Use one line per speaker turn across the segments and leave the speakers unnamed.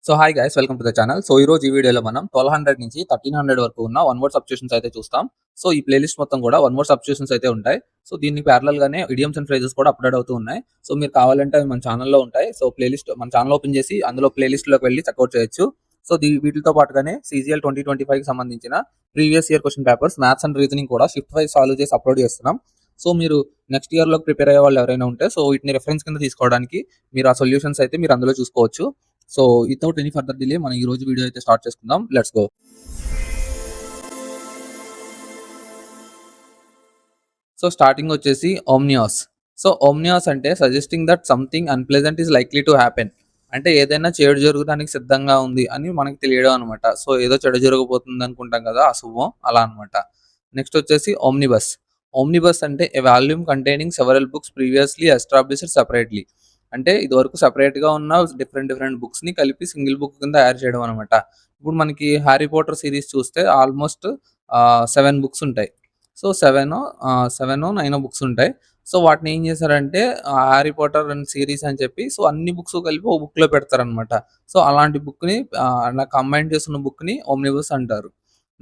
So hi guys, welcome to the channel. So ఈ రోజు ఈ వీడియోలో మనం 1200 నుంచి 1300 వరకు ఉన్న వన్ వర్డ్ సబ్స్టిట్యూషన్స్ అయితే చూస్తాం. సో ఈ ప్లేలిస్ట్ మొత్తం కూడా వన్ వర్డ్ సబ్స్టిట్యూషన్స్ అయితే ఉంటాయి. సో దీనికి ప్యారలల్ గానే ఇడియమ్స్ అండ్ ఫ్రేజెస్ కూడా అప్లోడ్ అవుతూ ఉన్నాయి. సో మీరు కావాలంటే అవి మన ఛానల్లో ఉంటాయి. సో ప్లేలిస్ట్ మన ఛానల్ ఓపెన్ చేసి అందులో ప్లేలిస్ట్ లోకి వెళ్ళి చెక్అవుట్ చేయొచ్చు. సో వీటితో పాటుగానే CGL 2025 కి సంబంధించిన previous year question papers, maths and reasoning కూడా షిఫ్ట్ వైజ్ సాల్వ్ చేసి అప్లోడ్ చేస్తున్నాం. సో మీరు నెక్స్ట్ ఇయర్ లో ప్రిపేర్ అయ్యే వాళ్ళు ఎవరైనా ఉంటే సో వీటిని రెఫరెన్స్ కింద తీసుకోవడానికి మీరు ఆ సొల్యూషన్స్ అయితే మీరు అందులో చూసుకోవచ్చు. So without any further delay మనం ఈ రోజు వీడియో అయితే స్టార్ట్ చేసుకుందాం. Let's go. సో స్టార్టింగ్ వచ్చేసి ఓమ్నియాస్. సో ఓమ్నియాస్ అంటే suggesting that something unpleasant is likely to happen. అంటే ఏదైనా చెడు జరగడానికి సిద్ధంగా ఉంది అని మనకి తెలియడం అనమాట. సో ఏదో చెడు జరగబోతుంది అనుకుంటాం కదా, అశుభం అలా అనమాట. నెక్స్ట్ వచ్చేసి ఓమ్నిబస్. ఓమ్నిబస్ అంటే a volume containing several books previously established separately. అంటే ఇదివరకు సెపరేట్ గా ఉన్న డిఫరెంట్ డిఫరెంట్ బుక్స్ ని కలిపి సింగిల్ బుక్ కింద తయారు చేయడం అనమాట. ఇప్పుడు మనకి హ్యారీ పోటర్ సిరీస్ చూస్తే ఆల్మోస్ట్ 7 బుక్స్ ఉంటాయి. సో 9 బుక్స్ ఉంటాయి. సో వాటిని ఏం చేశారంటే హ్యారీ పాటర్ అండ్ సిరీస్ అని చెప్పి సో అన్ని బుక్స్ కలిపి ఒక బుక్ లో పెడతారనమాట. సో అలాంటి బుక్ ని అలా కంబైన్ చేస్తున్న బుక్ ని ఓమ్నిబస్ అంటారు.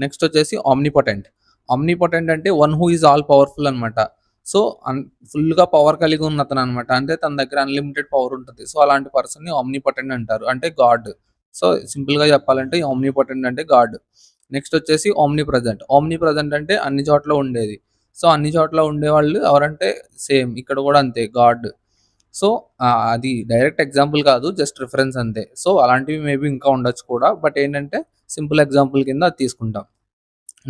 నెక్స్ట్ వచ్చేసి ఆమ్నిపొటెంట్. ఆమ్నిపొటెంట్ అంటే one who is all powerful అనమాట. సో ఫుల్ గా పవర్ కలిగి ఉన్న అతను అనమాట. అంటే తన దగ్గర అన్లిమిటెడ్ పవర్ ఉంటుంది. సో అలాంటి పర్సన్ ని ఆమ్నిపొటెంట్ అంటారు, అంటే గాడ్. సో సింపుల్ గా చెప్పాలంటే ఆమ్నిపొటెంట్ అంటే గాడ్. నెక్స్ట్ వచ్చేసి ఓమ్ని ప్రజెంట్. ఓమ్ని ప్రజెంట్ అంటే అన్ని చోట్ల ఉండేది. సో అన్ని చోట్ల ఉండేవాళ్ళు ఎవరంటే సేమ్ ఇక్కడ కూడా అంతే, గాడ్. సో అది డైరెక్ట్ ఎగ్జాంపుల్ కాదు, జస్ట్ రిఫరెన్స్ అంతే. సో అలాంటివి మేబీ ఇంకా ఉండొచ్చు కూడా, బట్ ఏంటంటే సింపుల్ ఎగ్జాంపుల్ కింద అది తీసుకుంటాం.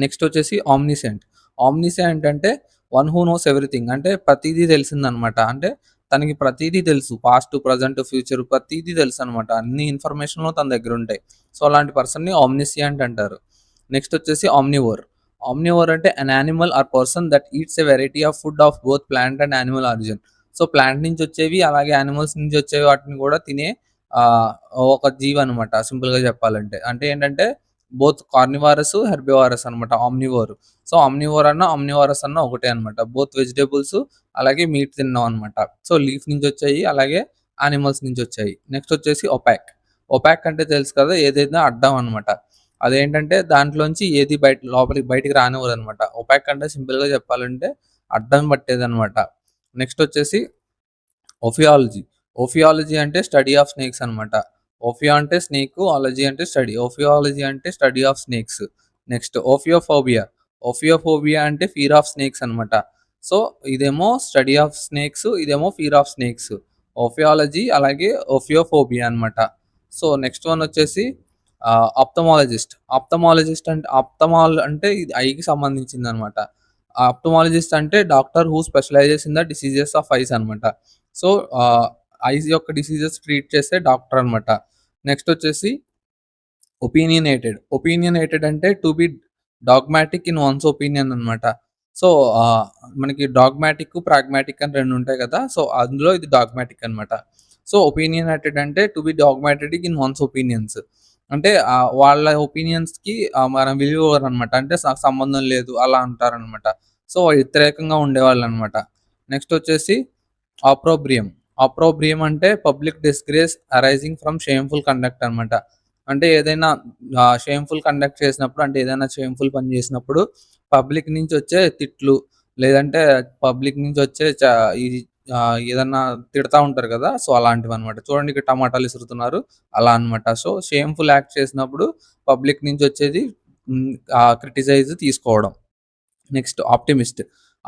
నెక్స్ట్ వచ్చేసి ఆమ్నిసెంట్. ఆమ్నిసెంట్ అంటే వన్ హూ నోస్ ఎవ్రీథింగ్. అంటే ప్రతిదీ తెలిసిందనమాట. అంటే తనకి ప్రతిదీ తెలుసు, పాస్ట్ ప్రజెంట్ ఫ్యూచర్ ప్రతిదీ తెలుసు అనమాట. అన్ని ఇన్ఫర్మేషన్ తన దగ్గర ఉంటాయి. సో అలాంటి పర్సన్ ని ఆమ్నిసియంట్ అంటారు. నెక్స్ట్ వచ్చేసి ఆమ్నివోర్. ఆమ్నివోర్ అంటే an animal or person that eats a variety of food of both plant and animal origin. So plant నుంచి వచ్చేవి అలాగే యానిమల్స్ నుంచి వచ్చేవి వాటిని కూడా తినే ఆ, ఒక జీవి అనమాట. సింపుల్ గా చెప్పాలంటే అంటే ఏంటంటే బోత్ కార్నివారస్ హెర్బివారస్ అనమాట ఆమ్నివోర్. సో ఆమ్నివోర్ అన్న ఆమ్నివారస్ అన్న ఒకటే అనమాట. బోత్ వెజిటేబుల్స్ అలాగే మీట్ తిన్నాం అనమాట. సో లీఫ్ నుంచి వచ్చాయి అలాగే యానిమల్స్ నుంచి వచ్చాయి. నెక్స్ట్ వచ్చేసి ఒపాక్. ఒపాక్ అంటే తెలుసు కదా, ఏదైనా అడ్డం అనమాట. అదేంటంటే దాంట్లోంచి ఏది బయటికి రానివ్వదు అనమాట. ఒపాక్ అంటే సింపుల్ గా చెప్పాలంటే అడ్డం పట్టేది అనమాట. నెక్స్ట్ వచ్చేసి ఓఫియాలజీ. ఓఫియాలజీ అంటే స్టడీ ఆఫ్ స్నేక్స్ అనమాట. ఓఫియా అంటే స్నేక్, ఆలజీ అంటే స్టడీ. ఓఫియాలజీ అంటే స్టడీ ఆఫ్ స్నేక్స్. నెక్స్ట్ ఓఫియోఫోబియా. ఓఫియోఫోబియా అంటే ఫియర్ ఆఫ్ స్నేక్స్ అనమాట. సో ఇదేమో స్టడీ ఆఫ్ స్నేక్స్, ఇదేమో ఫియర్ ఆఫ్ స్నేక్స్. ఓఫియాలజీ అలాగే ఓఫియోఫోబియా అనమాట. సో నెక్స్ట్ వన్ వచ్చేసి ఆప్థమాలజిస్ట్. ఆప్థమాలజిస్ట్ అంటే ఆప్థమాల్ అంటే ఇది ఐకి సంబంధించింది అనమాట. ఆప్థమాలజిస్ట్ అంటే doctor who specialises in the diseases of ice అనమాట. సో ఐస్ యొక్క డిసీజెస్ ట్రీట్ చేసే డాక్టర్ అనమాట. నెక్స్ట్ వచ్చేసి ఒపీనియనేటెడ్. ఒపీనియనేటెడ్ అంటే to be dogmatic in once opinion అనమాట. సో మనకి డాగ్మాటిక్, ప్రాగ్మాటిక్ అని రెండు ఉంటాయి కదా. సో అందులో ఇది డాగ్మాటిక్ అనమాట. సో ఒపీనియనేటెడ్ అంటే to be dogmatic in once opinions. అంటే వాళ్ళ ఒపీనియన్స్ కి మనం విలువ అనమాట. అంటే సంబంధం లేదు అలా అంటారనమాట. సో వ్యతిరేకంగా ఉండేవాళ్ళు అనమాట. నెక్స్ట్ వచ్చేసి ఆప్రోబ్రియం. ఆప్రోబ్రియం అంటే public disgrace arising from shameful conduct అనమాట. అంటే ఏదైనా షేమ్ఫుల్ కండక్ట్ చేసినప్పుడు, అంటే ఏదైనా షేమ్ఫుల్ పని చేసినప్పుడు పబ్లిక్ నుంచి వచ్చే తిట్లు, లేదంటే పబ్లిక్ నుంచి వచ్చే ఇది ఏదన్నా తిడతా ఉంటారు కదా. సో అలాంటివి అనమాట. చూడండి ఇక్కడ టమాటాలు ఇసురుతున్నారు అలా అనమాట. సో షేమ్ఫుల్ యాక్ట్ చేసినప్పుడు పబ్లిక్ నుంచి వచ్చేది క్రిటిసైజ్ తీసుకోవడం. Next optimist.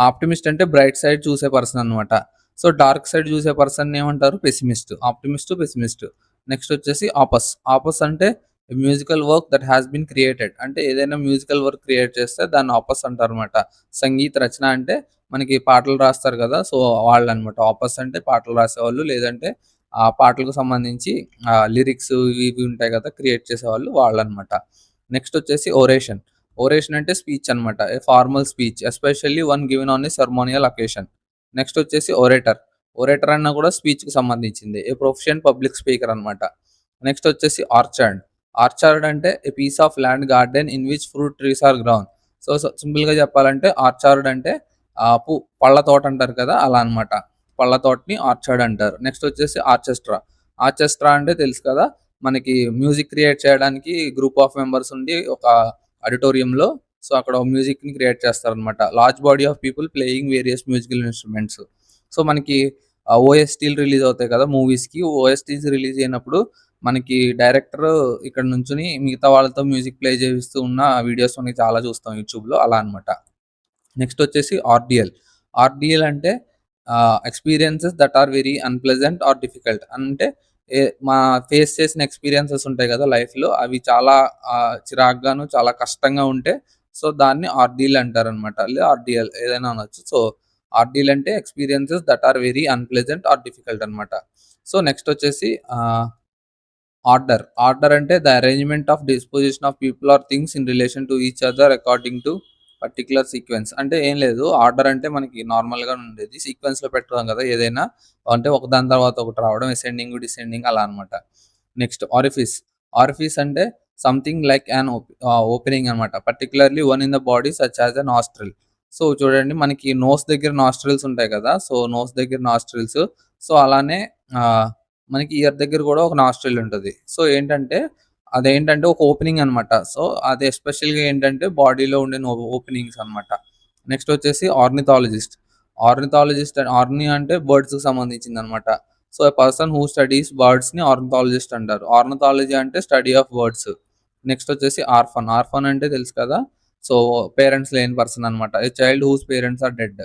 ఆప్టిమిస్ట్ అంటే బ్రైట్ సైడ్ చూసే పర్సన్ అనమాట. సో డార్క్ సైడ్ చూసే పర్సన్ ఏమంటారు, పెసిమిస్ట్. Optimist, pessimist. నెక్స్ట్ వచ్చేసి ఆపస్. ఆపస్ అంటే musical work that has been created. అంటే ఏదైనా మ్యూజికల్ వర్క్ క్రియేట్ చేస్తే దాన్ని ఆపస్ అంటారు అనమాట. సంగీత రచన అంటే మనకి పాటలు రాస్తారు కదా, సో వాళ్ళు అనమాట. ఆపస్ అంటే పాటలు రాసేవాళ్ళు, లేదంటే ఆ పాటలకు సంబంధించి లిరిక్స్ ఇవి ఉంటాయి కదా క్రియేట్ చేసేవాళ్ళు, వాళ్ళు అనమాట. నెక్స్ట్ వచ్చేసి ఓరేషన్. ఓరేషన్ అంటే స్పీచ్ అనమాట. A formal speech especially one given on a ceremonial occasion. Next వచ్చేసి ఒరేటర్. ఒరేటర్ అన్న కూడా స్పీచ్ కి సంబంధించింది. ఏ ప్రొఫెషన్ పబ్లిక్ స్పీకర్ అనమాట. నెక్స్ట్ వచ్చేసి ఆర్చర్డ్. ఆర్చర్డ్ అంటే a piece of land garden in which fruit trees are grown. So simple గా చెప్పాలంటే ఆర్చర్డ్ అంటే పళ్ళ తోట అంటారు కదా, అలా అనమాట. పళ్ళ తోటని ఆర్చర్డ్ అంటారు. నెక్స్ట్ వచ్చేసి ఆర్కెస్ట్రా. ఆర్కెస్ట్రా అంటే తెలుసు కదా, మనకి మ్యూజిక్ క్రియేట్ చేయడానికి గ్రూప్ ఆఫ్ మెంబర్స్ ఉండి ఒక ఆడిటోరియంలో సో అక్కడ మ్యూజిక్‌ని క్రియేట్ చేస్తారనమాట. Large body of people playing various musical instruments. So మనకి ఓఎస్టీలు రిలీజ్ అవుతాయి కదా! మూవీస్‌కి. ఓఎస్టీస్ రిలీజ్ అయినప్పుడు మనకి డైరెక్టర్ ఇక్కడ నుంచొని మిగతా వాళ్ళతో మ్యూజిక్ ప్లే చేపిస్తూ ఉన్న వీడియోస్ మనకి చాలా చూస్తాం యూట్యూబ్‌లో అలా అనమాట. నెక్స్ట్ వచ్చేసి ఆర్‌డిఎల్. ఆర్‌డిఎల్ అంటే experiences that are very unpleasant or difficult. అంటే ఏ మా ఫేస్ చేసిన ఎక్స్‌పీరియన్సెస్ ఉంటాయి కదా! లైఫ్‌లో అవి చాలా చిరాకుగాను, చాలా కష్టంగా ఉంటే సో దాన్ని ఆర్‌డిఎల్ అంటారనమాట. లేదా ఆర్‌డిఎల్ ఏదైనా అనొచ్చు. సో ఆర్‌డిఎల్ అంటే experiences that are very unpleasant or difficult అనమాట. సో నెక్స్ట్ వచ్చేసి ఆర్డర్. ఆర్డర్ అంటే the arrangement of disposition of people or things in relation to each other according to particular sequence. అంటే ఏం లేదు. ఆర్డర్ అంటే మనకి నార్మల్‌గా ఉండేది. సీక్వెన్స్‌లో పెడతాం కదా! ఏదైనా. అంటే ఒకదాని తర్వాత ఒకటి రావడం అసెండింగ్, డిసెండింగ్ అలా అనమాట. Next orifice. ఆరిఫిస్ అంటే సంథింగ్ లైక్ యాన్ ఓపెనింగ్ అనమాట. Particularly one in the body such as a nostril. So చూడండి మనకి నోస్ దగ్గర నాస్ట్రిల్స్ ఉంటాయి కదా! సో నోస్ దగ్గర నాస్ట్రిల్స్. సో అలానే ఆహ్, మనకి ఇయర్ దగ్గర కూడా ఒక నాస్ట్రిల్ ఉంటది. సో ఏంటంటే అదేంటంటే ఒక ఓపెనింగ్ అనమాట. సో అది ఎస్పెషల్‌గా ఏంటంటే బాడీలో ఉండే ఓపెనింగ్స్ అనమాట. నెక్స్ట్ వచ్చేసి ఆర్నిథాలజిస్ట్. ఆర్నిథాలజిస్ట్ ఆర్ని అంటే బర్డ్స్‌కి సంబంధించిందనమాట. So a person who studies బర్డ్స్‌ని ఆర్నిథాలజిస్ట్ అంటారు. ఆర్నిథాలజీ అంటే స్టడీ ఆఫ్ బర్డ్స్. నెక్స్ట్ వచ్చేసి ఆర్ఫన్. ఆర్ఫన్ అంటే తెలుసు కదా! సో పేరెంట్స్ లేని పర్సన్ అనమాట. A child whose parents are dead.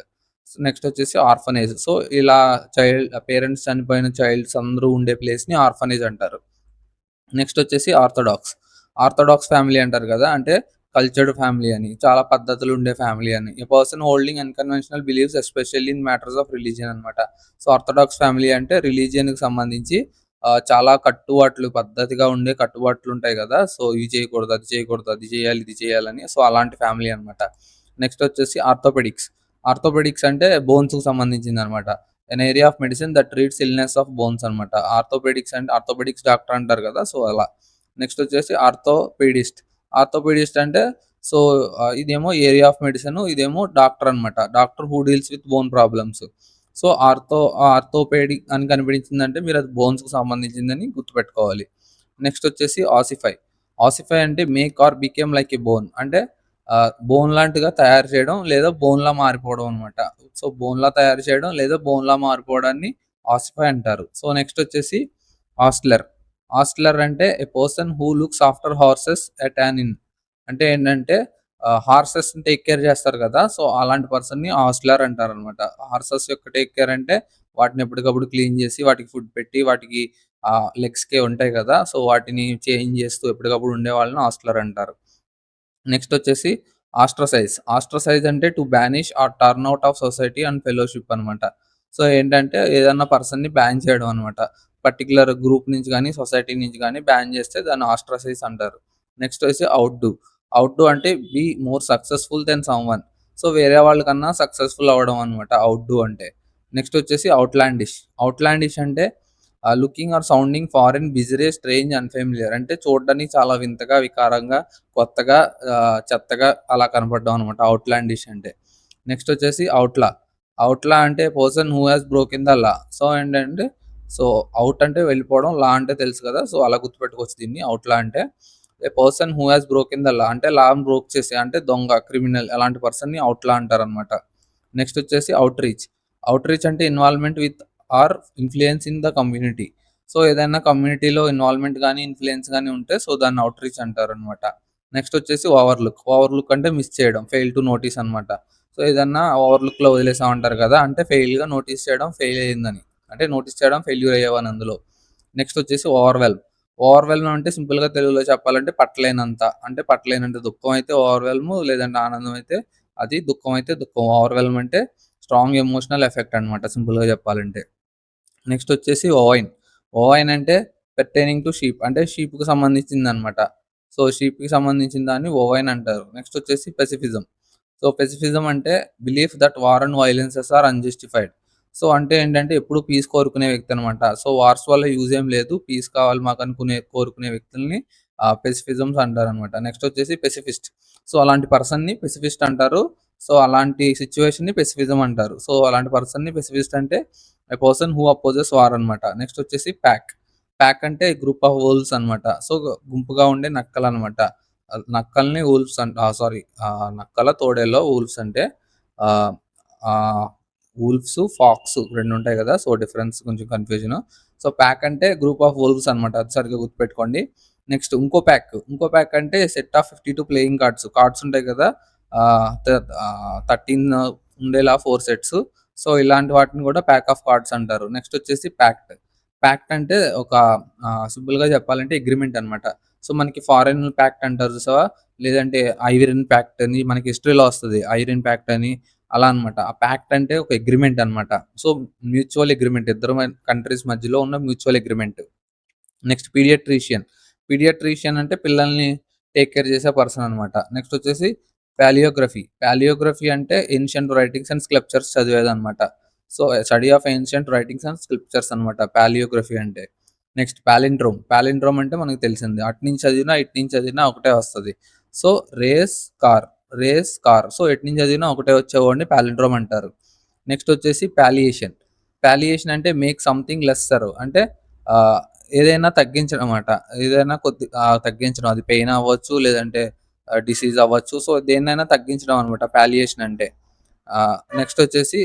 Next వచ్చేసి ఆర్ఫనేజ్. సో ఇలా పేరెంట్స్ చనిపోయిన చైల్డ్స్ అందరూ ఉండే ప్లేస్‌ని ఆర్ఫనేజ్ అంటారు. నెక్స్ట్ వచ్చేసి ఆర్థోడాక్స్. ఆర్థోడాక్స్ ఫ్యామిలీ అంటారు కదా! అంటే కల్చర్డ్ ఫ్యామిలీ అని. చాలా పద్ధతులు ఉండే ఫ్యామిలీ అని. A person holding unconventional beliefs especially in matters of religion అనమాట. సో ఆర్థోడాక్స్ ఫ్యామిలీ అంటే రిలిజియన్‌కి సంబంధించి చాలా కట్టుబాట్లు పద్ధతిగా ఉండే కట్టుబాట్లు ఉంటాయి కదా! సో ఇవి చేయకూడదు, అది చేయకూడదు, అది చేయాలి, ఇది చేయాలని. సో అలాంటి ఫ్యామిలీ అనమాట. నెక్స్ట్ వచ్చేసి ఆర్థోపెడిక్స్. ఆర్థోపెడిక్స్ అంటే బోన్స్‌కి సంబంధించిందనమాట. An area of medicine that treats illness of bones అనమాట. ఆర్థోపెడిక్స్ అంటే ఆర్థోపెడిక్స్ డాక్టర్ అంటారు కదా! సో అలా. నెక్స్ట్ వచ్చేసి ఆర్థోపెడిస్ట్. ఆర్థోపెడిస్ట్ అంటే సో ఇదేమో ఏరియా ఆఫ్ మెడిసిన్. ఇదేమో డాక్టర్ అనమాట. Doctor who deals with bone problems. So orthopaedic అని కనిపించిందంటే మీరు అది బోన్స్‌కి సంబంధించిందని గుర్తుపెట్టుకోవాలి. నెక్స్ట్ వచ్చేసి ఆసిఫై. ఆసిఫై అంటే make or became like a bone. అంటే బోన్ లాంటిగా తయారు చేయడం లేదా బోన్‌లా మారిపోవడం అనమాట. సో బోన్‌లా తయారు చేయడం లేదా బోన్‌లా మారిపోవడాన్ని ఆసిఫై అంటారు. సో నెక్స్ట్ వచ్చేసి ఆస్ట్లర్. ఆస్ట్లర్ అంటే ఎ person who looks after horses at an in. అంటే ఏంటంటే హార్సెస్‌ని టేక్ కేర్ చేస్తారు కదా! సో అలాంటి పర్సన్‌ని ఆస్ట్లర్ అంటారనమాట. హార్సెస్ యొక్క టేక్ కేర్ అంటే వాటిని ఎప్పటికప్పుడు క్లీన్ చేసి వాటికి ఫుడ్ పెట్టి వాటికి లెగ్స్‌కి ఉంటాయి కదా! సో వాటిని చేంజ్ చేస్తూ ఎప్పటికప్పుడు ఉండే వాళ్ళని ఆస్ట్లర్ అంటారు. నెక్స్ట్ వచ్చేసి ఆస్ట్రసైజ్. ఆస్ట్రసైజ్ అంటే to banish or turn out of society and fellowship అనమాట. సో ఏంటంటే ఏదన్నా పర్సన్‌ని బ్యాన్ చేయడం అనమాట. పర్టిక్యులర్ గ్రూప్ నుంచి గాని, సొసైటీ నుంచి గాని బ్యాన్ చేస్తే దాన్ని ఆస్ట్రసైజ్ అంటారు. నెక్స్ట్ వచ్చి ఔట్‌డు. ఔట్‌డు అంటే be more successful than someone. So వేరే వాళ్ళకన్నా సక్సెస్‌ఫుల్ అవ్వడం అనమాట ఔట్‌డు అంటే. నెక్స్ట్ వచ్చేసి ఔట్‌లాండిష్. ఔట్‌లాండిష్ అంటే looking or sounding foreign, bizarre, strange, unfamiliar. అంటే చూడడానికి చాలా వింతగా, వికారంగా, కొత్తగా, చెత్తగా అలా కనపడడం అనమాట ఔట్‌లాండిష్ అంటే. నెక్స్ట్ వచ్చేసి ఔట్‌లా. ఔట్‌లా అంటే person who has broken the law. So ఏంటంటే సో ఔట్ అంటే వెళ్ళిపోవడం, లా అంటే తెలుసు కదా! సో అలా గుర్తుపెట్టుకోవచ్చు దీన్ని ఔట్‌లా అంటే. A person who has broken the law అంటే లాని బ్రోక్ చేసే అంటే దొంగ, క్రిమినల్ అలాంటి పర్సన్‌ని ఔట్‌లా అంటారనమాట. నెక్స్ట్ వచ్చేసి ఔట్‌రీచ్. ఔట్‌రీచ్ అంటే involvement with or influence in the community. So ఏదైనా కమ్యూనిటీలో ఇన్వాల్వ్‌మెంట్ గాని, ఇన్‌ఫ్లూయెన్స్ గాని ఉంటే సో దాన్ని ఔట్‌రీచ్ అంటారనమాట. నెక్స్ట్ వచ్చేసి ఓవర్‌లుక్. ఓవర్‌లుక్ అంటే మిస్ చేయడం. ఫెయిల్ టు నోటీస్ అనమాట. సో ఏదన్నా ఓవర్‌లుక్‌లో వదిలేసామంటారు కదా! అంటే ఫెయిల్‌గా నోటీస్ చేయడం, ఫెయిల్ అయిందని. అంటే నోటీస్ చేయడం ఫెయిల్యూర్ అయ్యావని అందులో. నెక్స్ట్ వచ్చేసి ఓవర్‌వెల్మ్. ఓవర్‌వెల్మ్ అంటే సింపుల్‌గా తెలుగులో చెప్పాలంటే పట్టలేనంత. అంటే పట్టలేనంత దుఃఖం అయితే ఓవర్‌వెల్మ్, లేదంటే ఆనందం అయితే అది, దుఃఖం అయితే దుఃఖం. ఓవర్‌వెల్మ్ అంటే స్ట్రాంగ్ ఎమోషనల్ ఎఫెక్ట్ అనమాట సింపుల్‌గా చెప్పాలంటే. నెక్స్ట్ వచ్చేసి ఓవైన్. ఓవైన్ అంటే పెర్టైనింగ్ టు షీప్. అంటే షీప్‌కి సంబంధించిందనమాట. సో షీప్‌కి సంబంధించిన దాన్ని ఓవైన్ అంటారు. నెక్స్ట్ వచ్చేసి పెసిఫిజం. సో పెసిఫిజం అంటే belief that war and violences are unjustified. So అంటే ఏంటంటే ఎప్పుడు పీస్ కోరుకునే వ్యక్తి అనమాట. సో వార్స్ వల్ల యూజ్ ఏం లేదు. పీస్ కావాలి మాకనుకునే కోరుకునే వ్యక్తుల్ని పెసిఫిజమ్స్ అంటారనమాట. నెక్స్ట్ వచ్చేసి పెసిఫిస్ట్. సో అలాంటి పర్సన్‌ని పెసిఫిస్ట్ అంటారు. సో అలాంటి సిట్యుయేషన్‌ని పెసిఫిజం అంటారు. సో అలాంటి పర్సన్‌ని పెసిఫిస్ట్ అంటే ఎ పర్సన్ హూ అపోజెస్ వార్ అనమాట. నెక్స్ట్ వచ్చేసి ప్యాక్. ప్యాక్ అంటే గ్రూప్ ఆఫ్ వోల్వ్స్ అనమాట. సో, గుంపుగా ఉండే నక్కలనమాట. నక్కల్ని వూల్వ్స్ సారీ, నక్కల తోడేల్లో వూల్వ్స్ అంటే ఆహ్, ఆహ్, వూల్వ్స్, ఫాక్స్ 2 ఉంటాయి కదా! సో, డిఫరెన్స్ కొంచెం కన్‌ఫ్యూజను. సో, ప్యాక్ అంటే గ్రూప్ ఆఫ్ వోల్వ్స్ అనమాట. అది సరిగ్గా గుర్తుపెట్టుకోండి. నెక్స్ట్ ఇంకో ప్యాక్ అంటే set of 52 playing cards. Cards ఉంటాయి కదా! 13 ఉండేలా 4 సెట్స్. సో, ఇలాంటి వాటిని కూడా ప్యాక్ ఆఫ్ కార్డ్స్ అంటారు. నెక్స్ట్ వచ్చేసి ప్యాక్ట్. ప్యాక్ట్ అంటే ఒక సింపుల్‌గా చెప్పాలంటే అగ్రీమెంట్ అనమాట. సో, మనకి ఫారెన్ ప్యాక్ట్ అంటారు చూసావా? లేదంటే ఐరన్ ప్యాక్ట్ అని మనకి హిస్టరీలో వస్తది. ఐరన్ ప్యాక్ట్ అని అలా అనమాట. ఆ ప్యాక్ట్ అంటే ఒక అగ్రీమెంట్ అనమాట. సో, మ్యూచువల్ అగ్రీమెంట్ ఇద్దరు కంట్రీస్ మధ్యలో ఉన్న mutual agreement. Next paediatrician. Paediatrician అంటే పిల్లల్ని టేక్ కేర్ చేసే పర్సన్ అనమాట. నెక్స్ట్ వచ్చేసి పాలియోగ్రఫీ. పాలియోగ్రఫీ అంటే ఏన్షియంట్ రైటింగ్స్ అండ్ స్క్రిప్చర్స్ చదివేదనమాట. So, study of ancient writings and scriptures అనమాట పాలియోగ్రఫీ అంటే. Next palindrome. పాలిండ్రోమ్ అంటే మనకు తెలిసింది. అటు నుంచి చదివినా, ఇటు నుంచి చదివినా ఒకటే వస్తది. So, race, car. Race, car. So, ఎటు నుంచి చదివినా ఒకటే వచ్చేవాడిని పాలిండ్రోమ్ అంటారు. నెక్స్ట్ వచ్చేసి పాలియేషన్. పాలియేషన్ అంటే మేక్ సంథింగ్ లెస్సర్ అంటే ఆహ్, ఏదైనా తగ్గించడం మాట. ఏదైనా తగ్గించడం. అది పెయిన్ అవ్వచ్చు, లేదంటే డిసీజ్ అవ్వచ్చు. సో, దేన్నైనా తగ్గించడం అనమాట పాలియేషన్ అంటే. నెక్స్ట్ వచ్చేసి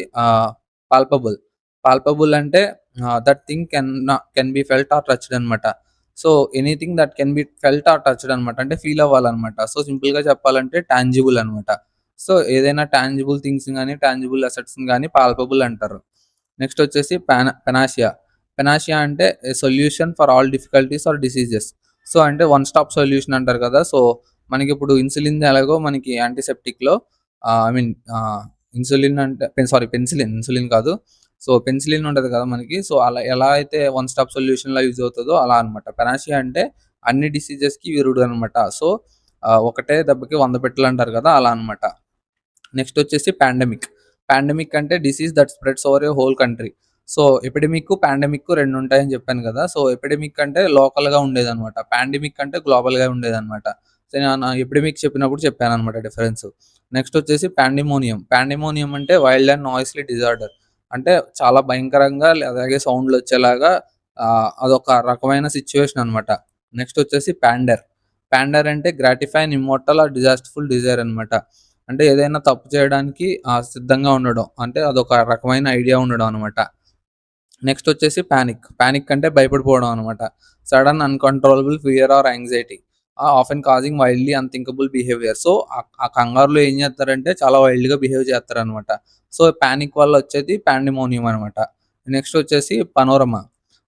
పాల్పబుల్. పాల్పబుల్ అంటే that thing can be felt or touched అనమాట. So, anything that can be felt or touched అనమాట. అంటే ఫీల్ అవ్వాలనమాట. సో, సింపుల్‌గా చెప్పాలంటే టాంజిబుల్ అనమాట. సో, ఏదైనా టాంజిబుల్ థింగ్స్‌ని గాని, టాంజిబుల్ అసెట్స్‌ని గాని పాల్పబుల్ అంటారు. నెక్స్ట్ వచ్చేసి పెనాసియా. పెనాసియా అంటే a solution for all difficulties or diseases. So, అంటే వన్ స్టాప్ సొల్యూషన్ అంటారు కదా! సో, మనకిప్పుడు ఇన్సులిన్ ఎలాగో మనకి యాంటీసెప్టిక్‌లో ఐ మీన్ ఇన్సులిన్ అంటే పెన్సిలిన్. ఇన్సులిన్ కాదు. సో, పెన్సిలిన్ ఉంటది కదా మనకి. సో, అలా ఎలా అయితే వన్ స్టాప్ సొల్యూషన్‌లా యూజ్ అవుతదో అలా అనమాట. పెనాసియా అంటే అన్ని డిసీజెస్‌కి వీరుడనమాట. సో, ఒకటే దెబ్బకి 100 పిట్టలు అంటారు కదా! అలా అనమాట. నెక్స్ట్ వచ్చేసి పాండమిక్. పాండమిక్ అంటే disease that spreads over a whole country. So, epidemic, pandemic 2 ఉంటాయని చెప్పాను కదా! సో, ఎపిడమిక్ అంటే లోకల్‌గా ఉండేదనమాట. పాండమిక్ అంటే గ్లోబల్‌గా ఉండేదనమాట. సో, నేను ఎపిడమిక్ చెప్పినప్పుడు చెప్పాననమాట డిఫరెన్స్. నెక్స్ట్ వచ్చేసి పాండిమోనియం. పాండిమోనియం అంటే వైల్డ్ అండ్ నాయిస్లీ డిజార్డర్. అంటే చాలా భయంకరంగా అలాగే సౌండ్‌లొచ్చేలాగా అదొక రకమైన సిట్యుయేషన్ అనమాట. నెక్స్ట్ వచ్చేసి పాండర్. పాండర్ అంటే gratify an immortal or disasterful desire అనమాట. అంటే ఏదైనా తప్పు చేయడానికి సిద్ధంగా ఉండడం. అంటే అదొక రకమైన ఐడియా ఉండడం అనమాట. నెక్స్ట్ వచ్చేసి పానిక్. పానిక్ అంటే భయపడిపోవడం అనమాట. Sudden uncontrollable fear or anxiety often causing wildly unthinkable behaviour. So, ఆ కంగారులో ఏం చేస్తారంటే చాలా వైల్డ్‌గా బిహేవ్ చేస్తారనమాట. సో, పానిక్ వల్ల వచ్చేది పాండిమోనియం అనమాట. నెక్స్ట్ వచ్చేసి పనోరమా.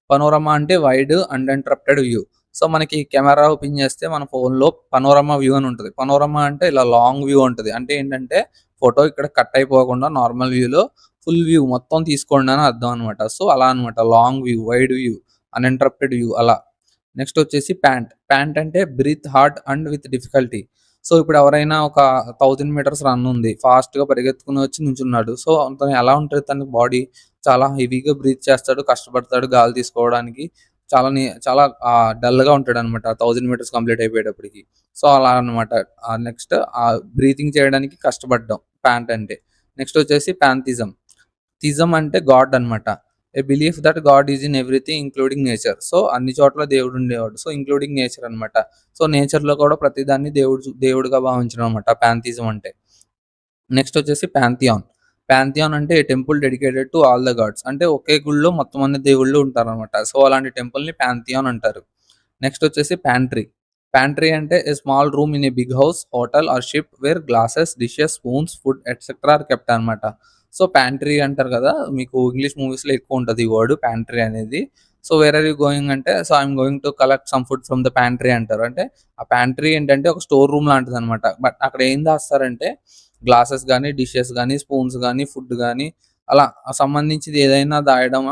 పనోరమా అంటే వైడ్ అన్‌ఇంటరప్టెడ్ వ్యూ. సో, మనకి కెమెరా ఓపెన్ చేస్తే మన ఫోన్‌లో పనోరమా వ్యూ అని ఉంటది. పనోరమా అంటే ఇలా లాంగ్ వ్యూ ఉంటది. అంటే ఏంటంటే ఫోటో ఇక్కడ కట్ అయిపోకుండా నార్మల్ వ్యూలో ఫుల్ వ్యూ మొత్తం తీసుకోండి అని అర్థం అనమాట. సో, అలా అనమాట. Long view, wide view, uninterrupted view అలా. నెక్స్ట్ వచ్చేసి ప్యాంట్. ప్యాంట్ అంటే breathe hard and with difficulty. So, ఇప్పుడు ఎవరైనా ఒక 1000 మీటర్స్ రన్ ఉంది. ఫాస్ట్‌గా పరిగెత్తుకొని వచ్చి నించున్నాడు. సో, అతను ఎలా ఉంటది తన బాడీ చాలా హెవీగా బ్రీత్ చేస్తాడు, కష్టపడతాడు గాలి తీసుకోవడానికి. చాలా డల్‌గా ఉంటాడనమాట 1000 మీటర్స్ కంప్లీట్ అయిపోయేటప్పటికి. సో, అలా అనమాట. నెక్స్ట్ బ్రీతింగ్ చేయడానికి కష్టపడ్డం ప్యాంట్ అంటే. నెక్స్ట్ వచ్చేసి పాంథిజం. థిజం అంటే గాడ్ అనమాట. A belief that God is in everything including nature. So, అన్ని చోట్ల దేవుడు ఉండేవాడు. సో, ఇంక్లూడింగ్ నేచర్ అనమాట. సో, నేచర్‌లో కూడా ప్రతిదాన్ని దేవుడుగా భావించడం అనమాట పాంథిజం అంటే. నెక్స్ట్ వచ్చేసి పాంథియాన్. పాంథియాన్ అంటే a temple dedicated to all the gods. అంటే ఒకే గుడిలో మొత్తం అన్ని దేవుళ్ళు ఉంటారనమాట. సో, అలాంటి టెంపుల్‌ని పాంథియాన్ అంటారు. నెక్స్ట్ వచ్చేసి ప్యాంట్రీ. ప్యాంట్రీ అంటే a small room in a big house, hotel or ship where glasses, dishes, spoons, food etcetera are kept అనమాట. సో, ప్యాంట్రీ అంటారు కదా! మీకు ఇంగ్లీష్ మూవీస్‌లో ఎక్కువ ఉంటది ఈ వర్డ్ ప్యాంట్రీ అనేది. So, where are you going అంటే, so, I am going to collect some food from the pantry అంటారు. అంటే ఆ ప్యాంట్రీ ఏంటంటే ఒక స్టోర్ రూమ్ లాంటిదనమాట. బట్ అక్కడ ఏం దాస్తారంటే గ్లాసెస్ గానీ, డిషెస్ గానీ, స్పూన్స్ గానీ, ఫుడ్ గానీ అలా సంబంధించింది ఏదైనా దాయడం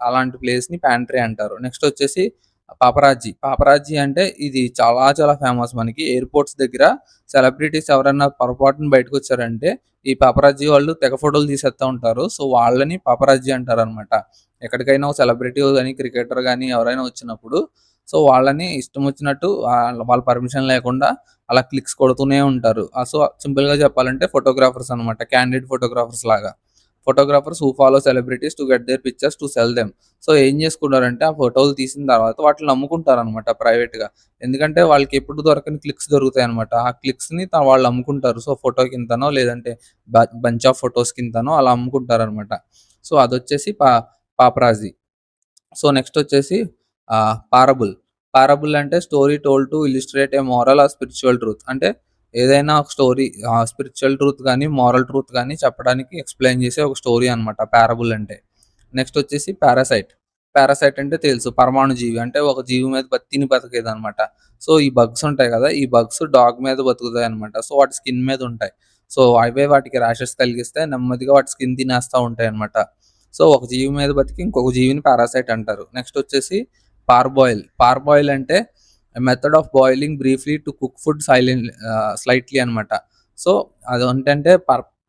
అలాంటి ప్లేస్‌ని ప్యాంట్రీ అంటారు. నెక్స్ట్ వచ్చేసి పాపరాజీ. పాపరాజీ అంటే ఇది చాలా చాలా ఫేమస్ మనకి. ఎయిర్‌పోర్ట్స్ దగ్గర సెలబ్రిటీస్ ఎవరైనా పొరపాటున బయటకొచ్చారంటే, ఈ పాపరాజీ వాళ్ళు తెగ ఫోటోలు తీసేత్తా ఉంటారు. సో, వాళ్ళని పాపరాజీ అంటారనమాట. ఎక్కడికైనా ఒక సెలబ్రిటీ గాని, క్రికెటర్ గాని ఎవరైనా వచ్చినప్పుడు సో, వాళ్ళని ఇష్టం వచ్చినట్టు వాళ్ళ పర్మిషన్ లేకుండా అలా క్లిక్స్ కొడుతూనే ఉంటారు. సో, సింపుల్‌గా చెప్పాలంటే ఫోటోగ్రాఫర్స్ అనమాట. క్యాండిడ్ ఫోటోగ్రాఫర్స్ లాగా. Photographers who follow celebrities to get their pictures to sell them. So ఏం చేసుకుంటారంటే ఆ ఫోటోలు తీసిన తర్వాత వాటిని అమ్ముకుంటారనమాట ప్రైవేట్‌గా. ఎందుకంటే వాళ్ళకి ఎప్పుడు దొరకని క్లిక్స్ దొరుకుతాయనమాట. ఆ క్లిక్స్‌ని వాళ్ళు అమ్ముకుంటారు. సో ఫోటోకింతనో లేదంటే బంచ్ ఆఫ్ ఫోటోస్‌కింతనో అలా అమ్ముకుంటారనమాట. సో అదొచ్చేసి పాపరాజీ. సో నెక్స్ట్ వచ్చేసి పారబుల్. పారబుల్ అంటే story told to illustrate a moral or spiritual truth. అంటే ఏదైనా ఒక స్టోరీ స్పిరిచ్యువల్ ట్రూత్ గాని, మోరల్ ట్రూత్ గాని చెప్పడానికి ఎక్స్‌ప్లెయిన్ చేసే ఒక స్టోరీ అనమాట పారబుల్ అంటే. నెక్స్ట్ వచ్చేసి పారాసైట్. పారాసైట్ అంటే తెలుసు పరమాణు జీవి. అంటే ఒక జీవి మీద తిని బతికేదనమాట. సో ఈ బగ్స్ ఉంటాయి కదా! ఈ బగ్స్ డాగ్ మీద బతుకుతాయన్నమాట. సో వాటి స్కిన్ మీద ఉంటాయి. సో అవే వాటికి ర్యాషెస్ కలిగిస్తే నెమ్మదిగా వాటి స్కిన్ తినేస్తా ఉంటాయన్నమాట. సో ఒక జీవి మీద బతికి ఇంకొక జీవిని పారాసైట్ అంటారు. నెక్స్ట్ వచ్చేసి పార్బాయిల్. పార్బాయిల్ అంటే method of boiling briefly to cook food slightly అనమాట. సో అదేంటంటే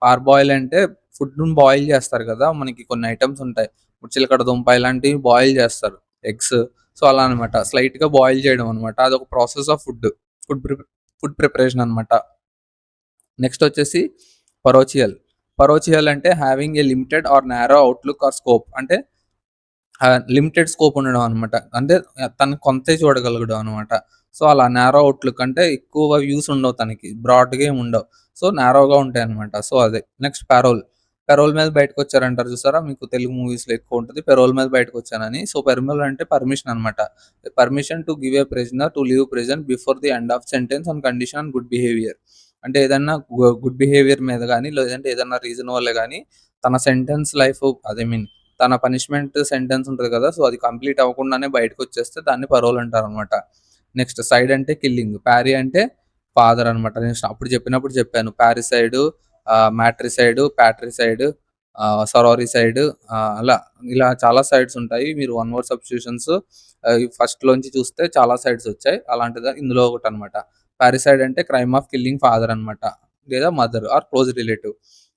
పార్బాయిల్ అంటే ఫుడ్‌ని బాయిల్ చేస్తారు కదా! మనకి కొన్ని ఐటెమ్స్ ఉంటాయి. ఇప్పుడు చిలకడ దుంప ఇలాంటివి బాయిల్ చేస్తారు. ఎగ్స్. సో అలా అనమాట. స్లైట్‌గా బాయిల్ చేయడం అనమాట. అదొక process of food food preparation అనమాట. నెక్స్ట్ వచ్చేసి పరోచియల్. పరోచియల్ అంటే having a limited or narrow outlook or scope. అంటే లిమిటెడ్ స్కోప్ ఉండడం అనమాట. అంటే తను కొంతే చూడగలగడం అనమాట. సో అలా నారో అవుట్‌లుక్ అంటే ఎక్కువగా వ్యూస్ ఉండవు తనకి. బ్రాడ్‌గా ఏమి ఉండవు. సో నారోగా ఉంటాయన్నమాట. సో అదే. Next payroll. పెరోల్ మీద బయటకొచ్చారంటారు చూసారా? మీకు తెలుగు మూవీస్‌లో ఎక్కువ ఉంటది. పెరోల్ మీద బయటకొచ్చానని. సో పెరోల్ అంటే పర్మిషన్ అనమాట. Permission to give a prisoner to leave prison before the end of sentence on condition on good behaviour. అంటే ఏదన్నా గుడ్ బిహేవియర్ మీద గాని, లేదంటే ఏదన్నా రీజన్ వల్ల గాని తన సెంటెన్స్ లైఫ్ అదే మీన్ తన పనిష్మెంట్ సెంటెన్స్ ఉంటది కదా! సో అది కంప్లీట్ అవ్వకుండానే బయటకొచ్చేస్తే దాన్ని పరోల్ అంటారనమాట. నెక్స్ట్ సైడ్ అంటే కిల్లింగ్. పారీ అంటే ఫాదర్ అనమాట. నేను అప్పుడు చెప్పాను. పారిసైడు, మ్యాట్రిసైడు, ప్యాట్రిసైడ్, సరోరిసైడ్, అలా ఇలా చాలా సైడ్స్ ఉంటాయి. మీరు వన్ వర్డ్ సబ్‌స్టిట్యూషన్స్ ఫస్ట్‌లోంచి చూస్తే చాలా సైడ్స్ వచ్చాయి. అలాంటిది ఇందులో ఒకటనమాట. పారిసైడ్ అంటే క్రైమ్ ఆఫ్ కిల్లింగ్ ఫాదర్ అనమాట. లేదా mother are close relative.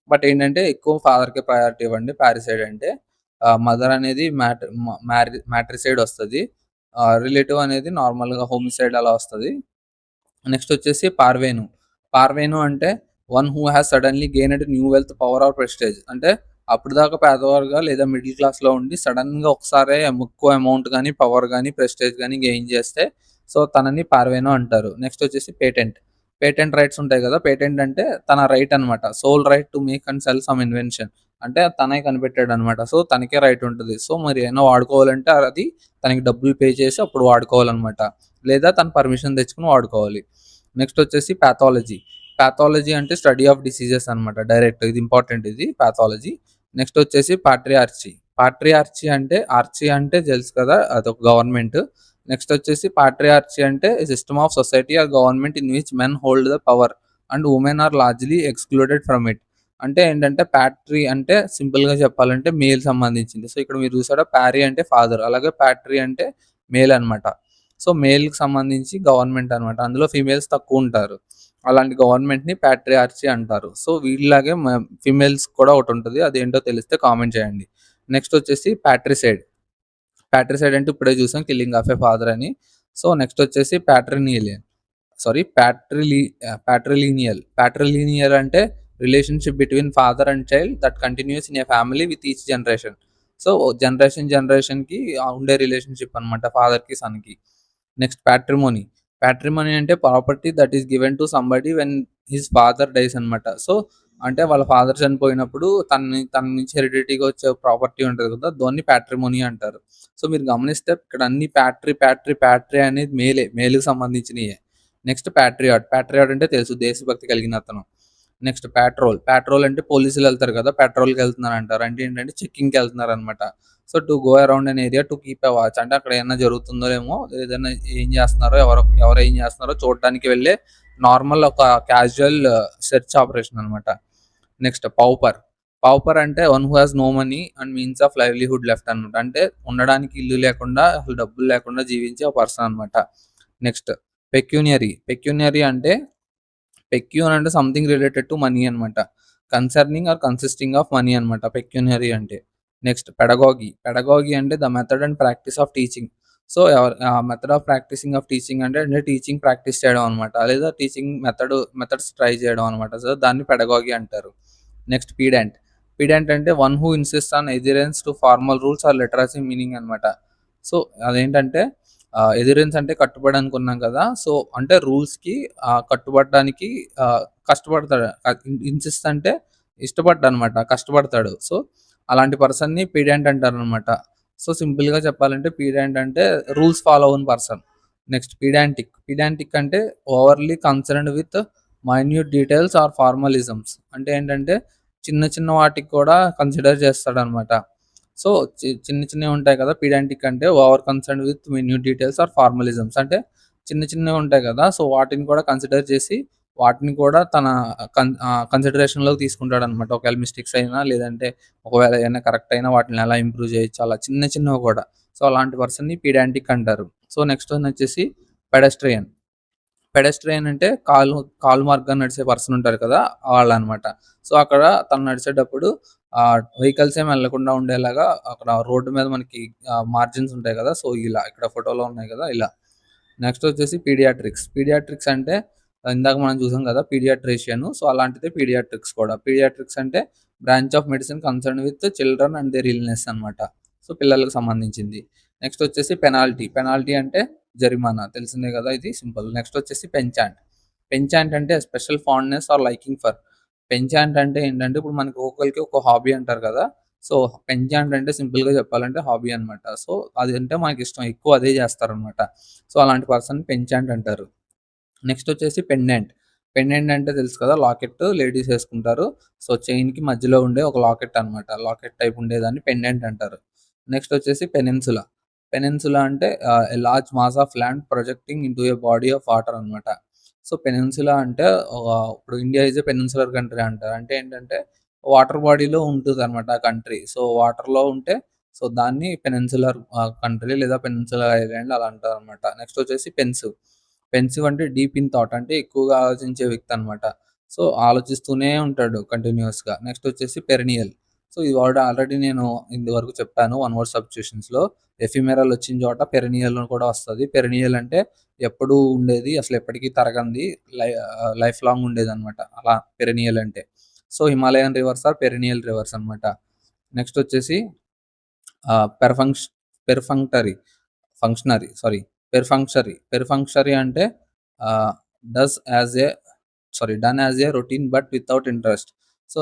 But ఏంటంటే ఎక్కువ ఫాదర్‌కే ప్రయారిటీ ఇవ్వండి పారిసైడ్ అంటే. మదర్ అనేది మ్యాట్రిసైడ్ వస్తది. రిలేటివ్ అనేది నార్మల్‌గా హోమిసైడ్ అలా వస్తది. నెక్స్ట్ వచ్చేసి పార్వేను. పార్వేను అంటే one who has suddenly gained new wealth, power or prestige. అంటే అప్పటిదాకా పేదవారుగా లేదా మిడిల్ క్లాస్‌లో ఉండి సడెన్‌గా ఒకసారే ఎక్కువ అమౌంట్ గాని, పవర్ గాని, ప్రెస్టీజ్ గాని గెయిన్ చేస్తే సో తనని పార్వేను అంటారు. నెక్స్ట్ వచ్చేసి పేటెంట్. పేటెంట్ రైట్స్ ఉంటాయి కదా! పేటెంట్ అంటే తన రైట్ అనమాట. Sole right to make and sell some invention. అంటే తనే కనిపెట్టాడనమాట. సో తనకే రైట్ ఉంటది. సో మరి ఏమైనా వాడుకోవాలంటే అది తనకి డబ్బులు పే చేసి అప్పుడు వాడుకోవాలనమాట. లేదా తను పర్మిషన్ తెచ్చుకొని వాడుకోవాలి. నెక్స్ట్ వచ్చేసి పాథాలజీ. పాథాలజీ అంటే స్టడీ ఆఫ్ డిసీజెస్ అనమాట. డైరెక్ట్ ఇది ఇంపార్టెంట్ ఇది పాథాలజీ. నెక్స్ట్ వచ్చేసి పాట్రియార్చీ. పాట్రియార్చీ అంటే ఆర్చీ అంటే తెలుసు కదా! అదొక గవర్నమెంట్. నెక్స్ట్ వచ్చేసి పాట్రియార్చీ అంటే system of society or government in which men hold the power and women are largely excluded from it. అంటే ఏంటంటే ప్యాట్రీ అంటే సింపుల్‌గా చెప్పాలంటే మేల్ సంబంధించింది. సో ఇక్కడ మీరు చూసారా ప్యారీ అంటే ఫాదర్. అలాగే ప్యాట్రీ అంటే మేల్ అనమాట. సో మేల్‌కి సంబంధించి గవర్నమెంట్ అనమాట. అందులో ఫీమేల్స్ తక్కువుంటారు. అలాంటి గవర్నమెంట్‌ని పాట్రియార్చీ అంటారు. సో వీళ్ళలాగే ఫీమేల్స్‌కి కూడా ఒకటుంటది. అదేంటో తెలిస్తే కామెంట్ చేయండి. నెక్స్ట్ వచ్చేసి పాట్రిసైడ్. పాట్రిసైడ్ అంటే ఇప్పుడే చూసాం కిల్లింగ్ ఆఫ్ ఎ ఫాదర్ అని. సో నెక్స్ట్ వచ్చేసి ప్యాట్రిలీనియల్. ప్యాట్రిలీనియల్ అంటే relationship between father and child that continuous in a family with each generation. So జనరేషన్‌కి ఉండే రిలేషన్‌షిప్ అనమాట ఫాదర్‌కి, సన్‌కి. Next patrimony. ప్యాట్రిమోనీ అంటే property that is given to somebody when his father dies అనమాట. So అంటే వాళ్ళ ఫాదర్ చనిపోయినప్పుడు తన నుంచి హెరిడిటీగా వచ్చే ప్రాపర్టీ ఉంటది కదా! దాన్ని ప్యాట్రిమోనీ అంటారు. సో మీరు గమనిస్తే ఇక్కడ అన్ని ప్యాట్రీ అనేది మేల్‌కి సంబంధించినయే. Next Patriot. ప్యాట్రియాట్ అంటే తెలుసు దేశభక్తి కలిగిన అతను. Next patrol. పాట్రోల్ అంటే పోలీసులెళ్తారు కదా! పెట్రోల్‌కెళ్తున్నారంటారు. అంటే ఏంటంటే చెకింగ్‌కెళ్తున్నారనమాట. So to go around an area to keep a watch. అంటే అక్కడ ఏమన్నా జరుగుతుందో ఏమో, ఏదైనా ఏం చేస్తున్నారో, ఎవరు ఏం చేస్తున్నారో చూడడానికి వెళ్ళే నార్మల్ ఒక క్యాజువల్ సెర్చ్ ఆపరేషన్ అనమాట. Next pauper. పౌపర్ అంటే one who has no money and means of livelihood left అనమాట. అంటే ఉండడానికి ఇల్లు లేకుండా, అసలు డబ్బులు లేకుండా జీవించే ఒక పర్సన్ అనమాట. నెక్స్ట్ పెక్యూనియరీ. పెక్యూనియరీ అంటే పెక్యూన్ అంటే సంథింగ్ రిలేటెడ్ టు మనీ అనమాట. Concerning or consisting of money అనమాట పెక్యూనియరీ అంటే. Next pedagogy. పెడగాగి అంటే the method and practice of teaching. So method of practising of teaching అంటే టీచింగ్ ప్రాక్టీస్ చేయడం అనమాట. లేదా టీచింగ్ మెథడ్స్ ట్రై చేయడం అనమాట. సో దాన్ని పెడగాగి అంటారు. Next pedant. పీడియంట్ అంటే one who insist on adherence to formal rules or literacy meaning అనమాట. సో అదేంటంటే అథెరెన్స్ అంటే కట్టుబడి అనుకున్నాం కదా! సో అంటే రూల్స్‌కి కట్టుబడడానికి కష్టపడతాడు. ఇన్సిస్ట్ అంటే ఇష్టపడ్డనమాట. కష్టపడతాడు. సో అలాంటి పర్సన్‌ని పీడియంట్ అంటారనమాట. సో సింపుల్‌గా చెప్పాలంటే పీడియంట్ అంటే రూల్స్ ఫాలో అవ్వని పర్సన్. Next pedantic. పీడాంటిక్ అంటే overly concerned with minute details or formalisms. అంటే ఏంటంటే చిన్న చిన్న వాటికి కూడా కన్సిడర్ చేస్తాడనమాట. సో చిన్న చిన్నవి ఉంటాయి కదా! పీడాంటిక్ అంటే over concerned with minute details or formalisms. అంటే చిన్న చిన్నవి ఉంటాయి కదా! సో వాటిని కూడా కన్సిడర్ చేసి వాటిని కూడా తన కన్సిడరేషన్‌లోకి తీసుకుంటాడనమాట. ఒకవేళ మిస్టేక్స్ అయినా లేదంటే ఒకవేళ ఏమైనా కరెక్ట్ అయినా వాటిని ఎలా ఇంప్రూవ్ చేయొచ్చు అలా చిన్న చిన్నవి కూడా. సో అలాంటి పర్సన్‌ని పీడాంటిక్ అంటారు. సో నెక్స్ట్ వన్ వచ్చేసి పెడెస్ట్రియన్. పెడెస్ట్రియన్ అంటే కాలు మార్గాన నడిచే పర్సన్ ఉంటారు కదా! వాళ్ళనమాట. సో అక్కడ తను నడిచేటప్పుడు వెహికల్స్ ఏమి వెళ్ళకుండా ఉండేలాగా అక్కడ రోడ్డు మీద మనకి మార్జిన్స్ ఉంటాయి కదా! సో ఇలా ఇక్కడ ఫోటోలో ఉన్నాయి కదా! ఇలా. నెక్స్ట్ వచ్చేసి పీడియాట్రిక్స్. పీడియాట్రిక్స్ అంటే ఇందాక మనం చూసాం కదా! పీడియాట్రిషియన్. సో అలాంటిదే పీడియాట్రిక్స్ కూడా. పీడియాట్రిక్స్ అంటే branch of medicine concerned with children and their illness అనమాట. సో పిల్లలకు సంబంధించింది. నెక్స్ట్ వచ్చేసి పెనాల్టీ. పెనాల్టీ అంటే జరిమానా. తెలిసిందే కదా! ఇది సింపుల్. నెక్స్ట్ వచ్చేసి పెంచాంట్. పెంచాంట్ అంటే special fondness are liking for. పెంచాంట్ అంటే ఏంటంటే ఇప్పుడు మనకి ఒక్కొక్కరికి ఒక హాబీ అంటారు కదా! సో పెంచాంట్ అంటే సింపుల్‌గా చెప్పాలంటే హాబీ అనమాట. సో అది అంటే మనకిష్టం. ఎక్కువ అదే చేస్తారనమాట. సో అలాంటి పర్సన్ పెంచాంట్ అంటారు. నెక్స్ట్ వచ్చేసి పెండెంట్. పెండెంట్ అంటే తెలుసు కదా! లాకెట్ లేడీస్ ఏసుకుంటారు. సో చైన్‌కి మధ్యలో ఉండే ఒక లాకెట్ అనమాట. లాకెట్ టైప్ ఉండేదాన్ని పెండెంట్ అంటారు. నెక్స్ట్ వచ్చేసి పెనిన్సులా. పెనిన్సులా అంటే a large mass of land projecting into a body of water అనమాట. సో పెనిన్సులా అంటే ఇప్పుడు India is a peninsular country అంటారు. అంటే ఏంటంటే వాటర్ బాడీలో ఉంటదనమాట ఆ కంట్రీ. సో వాటర్‌లో ఉంటే సో దాన్ని పెనిన్సులర్ కంట్రీ లేదా పెనిన్సులర్ ఐలాండ్ అలా అంటారనమాట. నెక్స్ట్ వచ్చేసి పెన్సివ్. పెన్సివ్ అంటే డీప్ ఇన్ థాట్ అంటే ఎక్కువగా ఆలోచించే వ్యక్తి అనమాట. సో ఆలోచిస్తూనే ఉంటాడు కంటిన్యూయస్‌గా. నెక్స్ట్ వచ్చేసి పెరినియల్. సో ఈ వర్డ్ ఆల్రెడీ నేను ఇంతవరకు చెప్పాను వన్ వర్డ్ సబ్‌స్టిట్యూషన్స్‌లో. ఎఫిమెరల్ వచ్చిన చోట పెరినియల్ అని కూడా వస్తది. పెరినియల్ అంటే ఎప్పుడూ ఉండేది, అసలు ఎప్పటికి తరగంది, లైఫ్ లాంగ్ ఉండేదనమాట. అలా పెరినియల్ అంటే. So Himalayan rivers are perennial rivers అనమాట. నెక్స్ట్ వచ్చేసి పెర్ఫంక్ష్ పెర్ఫంక్టరీ ఫంక్షనరీ సారీ పెర్ఫంక్షరీ అంటే ah, does as a done as a routine but without interest. So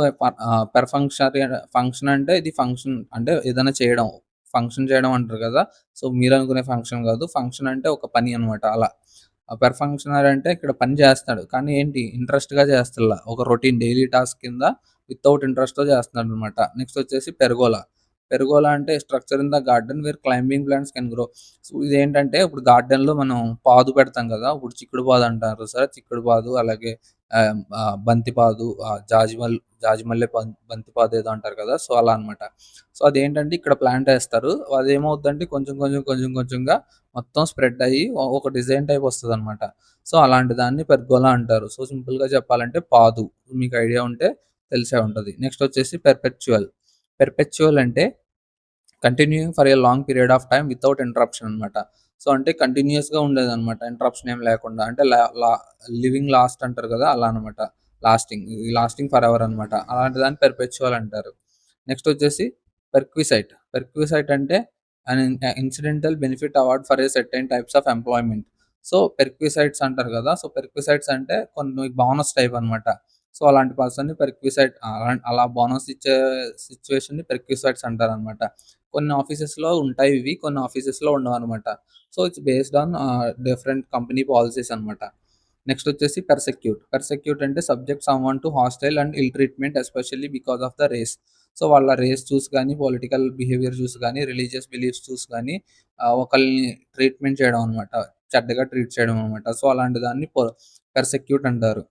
perfunctory function అంటే ఇది ఫంక్షన్ అంటే ఏదైనా చేయడం. ఫంక్షన్ చేయడం అంటారు కదా! సో మీరనుకునే ఫంక్షన్ కాదు. ఫంక్షన్ అంటే ఒక పని అనమాట అలా. పెర్ఫంక్షనరీ అంటే ఇక్కడ పని చేస్తాడు. కానీ ఏంటి ఇంట్రెస్ట్‌గా చేస్తల్లా. ఒక రొటీన్ డైలీ టాస్క్ కింద వితౌట్ ఇంట్రెస్ట్‌తో చేస్తున్నాడనమాట. నెక్స్ట్ వచ్చేసి పెర్గోలా. పెర్గోలా అంటే structure in the garden where climbing plants can grow. So ఇదేంటంటే ఇప్పుడు గార్డెన్‌లో మనం పాదు పెడతాం కదా! ఇప్పుడు చిక్కుడు పాదు అంటారు చూసారా? చిక్కుడు పాదు అలాగే బంతి పాదు, జాజిమల్లె బంతి పాదు ఏదో అంటారు కదా! సో అలా అనమాట. సో అదేంటంటే ఇక్కడ ప్లాంట్ ఏస్తారు. అదేమవుద్దంటే కొంచెంగా మొత్తం స్ప్రెడ్ అయ్యి ఒక డిజైన్ టైప్ వస్తదనమాట. సో అలాంటి దాన్ని పెర్గోలా అంటారు. సో సింపుల్‌గా చెప్పాలంటే పాదు. మీకు ఐడియా ఉంటే తెలిసే ఉంటది. నెక్స్ట్ వచ్చేసి పెర్పెచ్యువల్. పెర్పెచ్యువల్ అంటే continuing for a long period of time without interruption అనమాట. సో అంటే కంటిన్యూయస్‌గా ఉండేదనమాట. ఇంటరప్షన్ ఏమి లేకుండా. అంటే లా లా లివింగ్ లాస్ట్ అంటారు కదా! అలా అనమాట. లాస్టింగ్ ఫర్ ఎవర్ అనమాట. అలాంటి దాన్ని పెర్పెచ్యువల్ అంటారు. నెక్స్ట్ వచ్చేసి పెర్క్విసైట్. పెర్క్విసైట్ అంటే incidental benefit award for a certain types of employment. So perquisites అంటారు కదా! సో పెర్క్విసైట్స్ అంటే కొన్ని బోనస్ టైప్ అనమాట. సో అలాంటి పర్సన్‌ని పెర్క్విసైట్ అలా బోనస్ ఇచ్చే సిట్యుయేషన్‌ని పెర్క్విసైట్స్ అంటారనమాట. కొన్ని ఆఫీసెస్‌లో ఉంటాయి ఇవి. కొన్ని ఆఫీసెస్‌లో ఉండవనమాట. So it's based on different company policies అనమాట. నెక్స్ట్ వచ్చేసి పెర్సెక్యూట్. పెర్సెక్యూట్ అంటే subject someone to hostile and ill treatment especially because of the race. So వాళ్ళ రేస్ చూసి గాని, పొలిటికల్ బిహేవియర్ చూసి గాని, రిలీజియస్ బిలీఫ్స్ చూసి గాని ఒకళ్ళని ట్రీట్‌మెంట్ చేయడం అనమాట. చెడ్డగా ట్రీట్ చేయడం అనమాట. సో అలాంటి దాన్ని పెర్సెక్యూట్ అంటారు.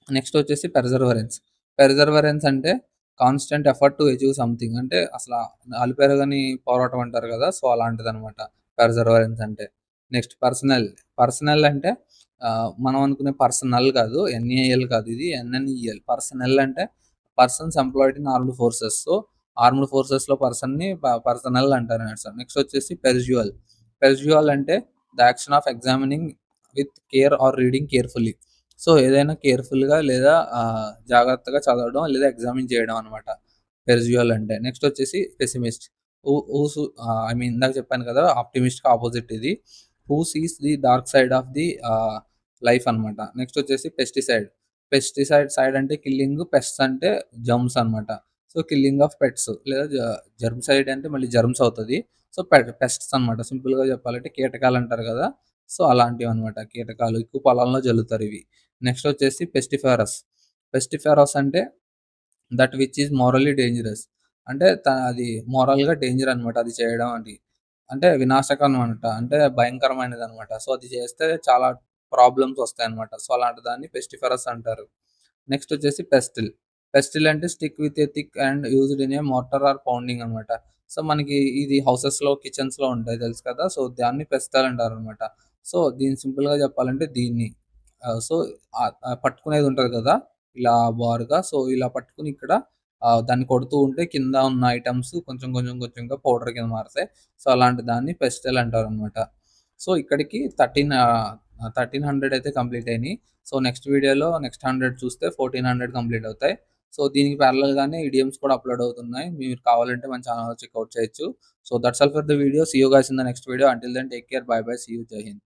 నెక్స్ట్ వచ్చేసి పెర్సెవరెన్స్. పెర్సెవరెన్స్ అంటే constant effort to achieve something. అంటే అసల అలుపెరగని పోరాటం అంటారు కదా! సో అలాంటిదనమాట పెర్సెవరెన్స్ అంటే. Next personnel. పర్సనల్ అంటే మనం అనుకునే పర్సనల్ కాదు. ఎన్ఏఎల్ కాదు ఇది ఎన్ఎన్ఈఎల్. పర్సనల్ అంటే persons employed in armed forces. So armed ఫోర్సెస్‌లో పర్సన్‌ని పర్సనల్ అంటారనమాట. నెక్స్ట్ వచ్చేసి పెర్జువల్. పెర్జువల్ అంటే the action of examining with care or reading carefully. So ఏదైనా కేర్‌ఫుల్‌గా లేదా జాగ్రత్తగా చదవడం లేదా ఎగ్జామిన్ చేయడం అనమాట. పెర్జువల్ అంటే. నెక్స్ట్ వచ్చేసి పెసిమిస్ట్. ఐ మీన్ ఇందాక చెప్పాను కదా! ఆప్టిమిస్ట్‌కి ఆపోజిట్ ఇది. Who sees the dark side of the life అనమాట. నెక్స్ట్ వచ్చేసి పెస్టిసైడ్. సైడ్ అంటే కిల్లింగ్, పెస్ట్స్ అంటే జర్మ్స్ అనమాట. సో, కిల్లింగ్ ఆఫ్ పెట్స్ లేదా జెర్మ్సైడ్ అంటే మళ్ళీ జెర్మ్స్ అవుతది. సో, పెస్ట్స్ అనమాట. సింపుల్‌గా చెప్పాలంటే కీటకాలు అంటారు కదా! సో, అలాంటివన్నమాట. కీటకాలు ఎక్కువ పొలాల్లో జల్లుతారివి. నెక్స్ట్ వచ్చేసి పెస్టిఫెరస్. పెస్టిఫెరస్ అంటే that which is morally dangerous. అంటే అది మోరల్‌గా డేంజర్ అనమాట అది చేయడం అది. అంటే వినాశకరం అనమాట. అంటే భయంకరమైనదనమాట. సో, అది చేస్తే చాలా ప్రాబ్లమ్స్ వస్తాయన్నమాట. సో, అలాంటి దాన్ని పెస్టిఫెరస్ అంటారు. నెక్స్ట్ వచ్చేసి పెస్టిల్. పెస్టిల్ అంటే stick with a thick and used in a mortar or pounding అనమాట. సో, మనకి ఇది హౌసెస్‌లో, కిచెన్స్‌లో ఉంటాయి తెలుసు కదా! సో, దాన్ని పెస్టల్ అంటారనమాట. సో, దీన్ని సింపుల్‌గా చెప్పాలంటే దీన్ని సో, పట్టుకునేది ఉంటది కదా! ఇలా బారుగా. సో, ఇలా పట్టుకొని ఇక్కడ దాన్ని కొడుతూ ఉంటే కింద ఉన్న ఐటెమ్స్ కొంచెం కొంచెం కొంచెంగా పౌడర్ కింద మారతాయి. సో, అలాంటి దాన్ని పెస్టల్ అంటారనమాట. సో, ఇక్కడికి 1300 అయితే కంప్లీట్ అయినియి. సో, నెక్స్ట్ వీడియోలో నెక్స్ట్ 100 చూస్తే 1400 కంప్లీట్ అవుతాయి. సో, దీనికి ప్యారలెల్‌గానే ఈడియమ్స్ కూడా అప్‌లోడ్ అవుతున్నాయి. మీరు కావాలంటే మన ఛానెల్‌లో చెక్‌ఔట్ చేయొచ్చు. So, that's all for the video. See you guys in the next video. Until then take care. Bye bye. See you. Jai Hind.